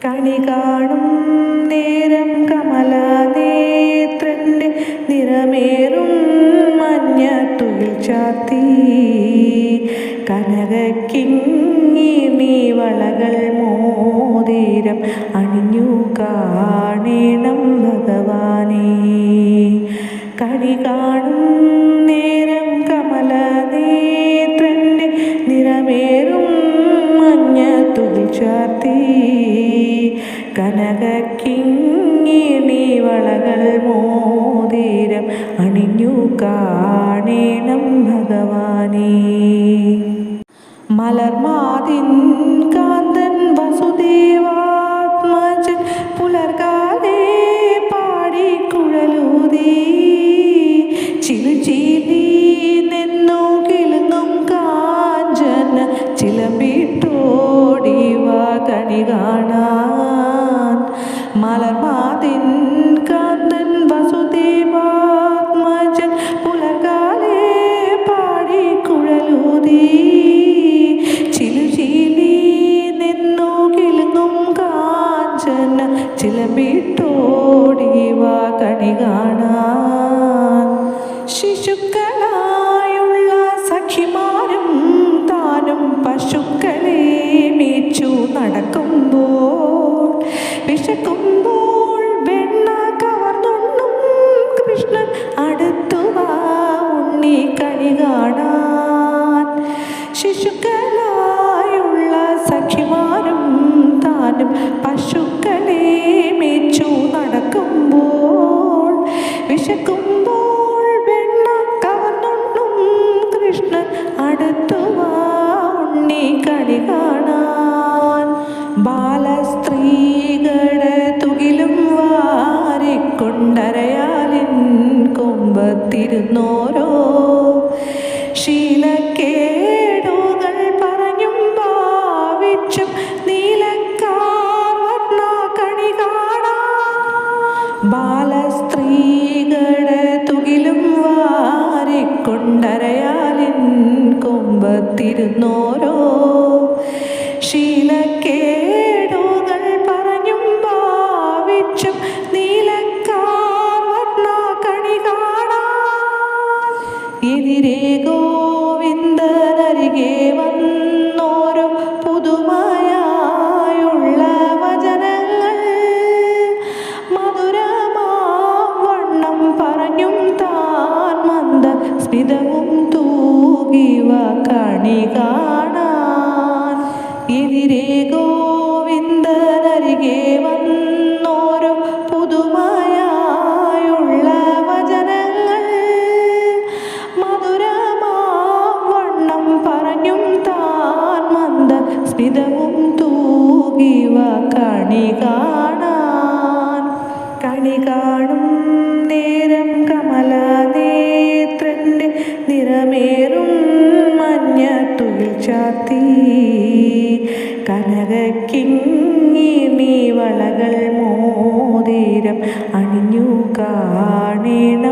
കണി കാണും നേരം കമലനേത്രന്റെ നിറമേറും മഞ്ഞത്തുകിൽ ചാർത്തി കനകക്കിങ്ങിണി വളകൾ മോതിരം അണിഞ്ഞു കാണണം ഭഗവാനേ. കണി കാണും നേരം കമലനേത്രന്റെ നിറമേറും മഞ്ഞത്തുകിൽ ചാർത്തി കനകക്കിങ്ങിണി വളകൾ മോതിരം അണിഞ്ഞു കാണണം ഭഗവാനേ. മലർമാതിൻ കാന്തൻ വസുദേവാത്മജൻ പുലർകാലേ പാടിക്കുഴലൂതി ചിലുചീലി നിന്നു കിളുങ്ങും കാഞ്ചന ചിലമ്പിട്ടോടിവ കണി കാണാൻ. മലർമാതിൻ കാന്തൻ വസുദേവാത്മജൻ പുലർകാലേ പാടിക്കുഴലൂതി ചിലുചീലി നിന്നു കിളുങ്ങും കാഞ്ചന ചിലമ്പിട്ടോടിവ കണി കാണാൻ. ശിശുക്കളായുള്ള സഖിമാരും താനും പശുക്കളെ മേച്ചു നടക്കുമ്പോൾ വിശക്കുമ്പോൾ വെണ്ണ കവർന്നുണ്ണും കൃഷ്ണൻ അടുത്തുവാ ഉണ്ണി കണി കാണാൻ. ശിശുക്കളായുള്ള സഖിമാരും താനും പശുക്കളെ മേച്ചു നടക്കുമ്പോൾ വിശക്കുമ്പോൾ വെണ്ണ കവർന്നുണ്ണും കൃഷ്ണൻ അടുത്തുവാ ഉണ്ണി കണി കാണാൻ. ബാലസ്ത്രീകളുടെ തുകിലും വാരിക്കൊണ്ടരയാലിൻ കൊമ്പത്തിരുന്നോരോ ശീലക്കേടുകൾ പറഞ്ഞും ഭാവിച്ചും നീലക്കാർ വർണ്ണ കണി കാണാൻ. ബാലസ്ത്രീകളുടെ തുകിലും വാരിക്കൊണ്ടരയാലിൻ കൊമ്പത്തിരുന്നോരോ ശീലക്കേടുകൾ പറഞ്ഞും ഭാവിച്ചും നീലക്കാർ വർണ്ണ കണി കാണാൻ. എതിരെ ഗോവിന്ദനരികെ വന്നോരോ പുതുമയായുള്ള വചനങ്ങൾ മധുരമാവണ്ണം പറഞ്ഞും താൻ മന്ദ സ്മിതവും തൂകിവ കണി കാണാൻ. എതിരെ ഗോവിന്ദനരികെ വന്നോരോ പുതുമയായുള്ള വചനങ്ങൾ മധുരമാവണ്ണം പറഞ്ഞും താൻ മന്ദ സ്മിതവും തൂകിവ കണി കാണാൻ. കണി കാണും നേരം കമലനേത്രന്റെ നിറമേറും മഞ്ഞത്തുകിൽ ചാർത്തി കനകക്കിങ്ങിണി വളകൾ മോതിരം അണിഞ്ഞു കാണണം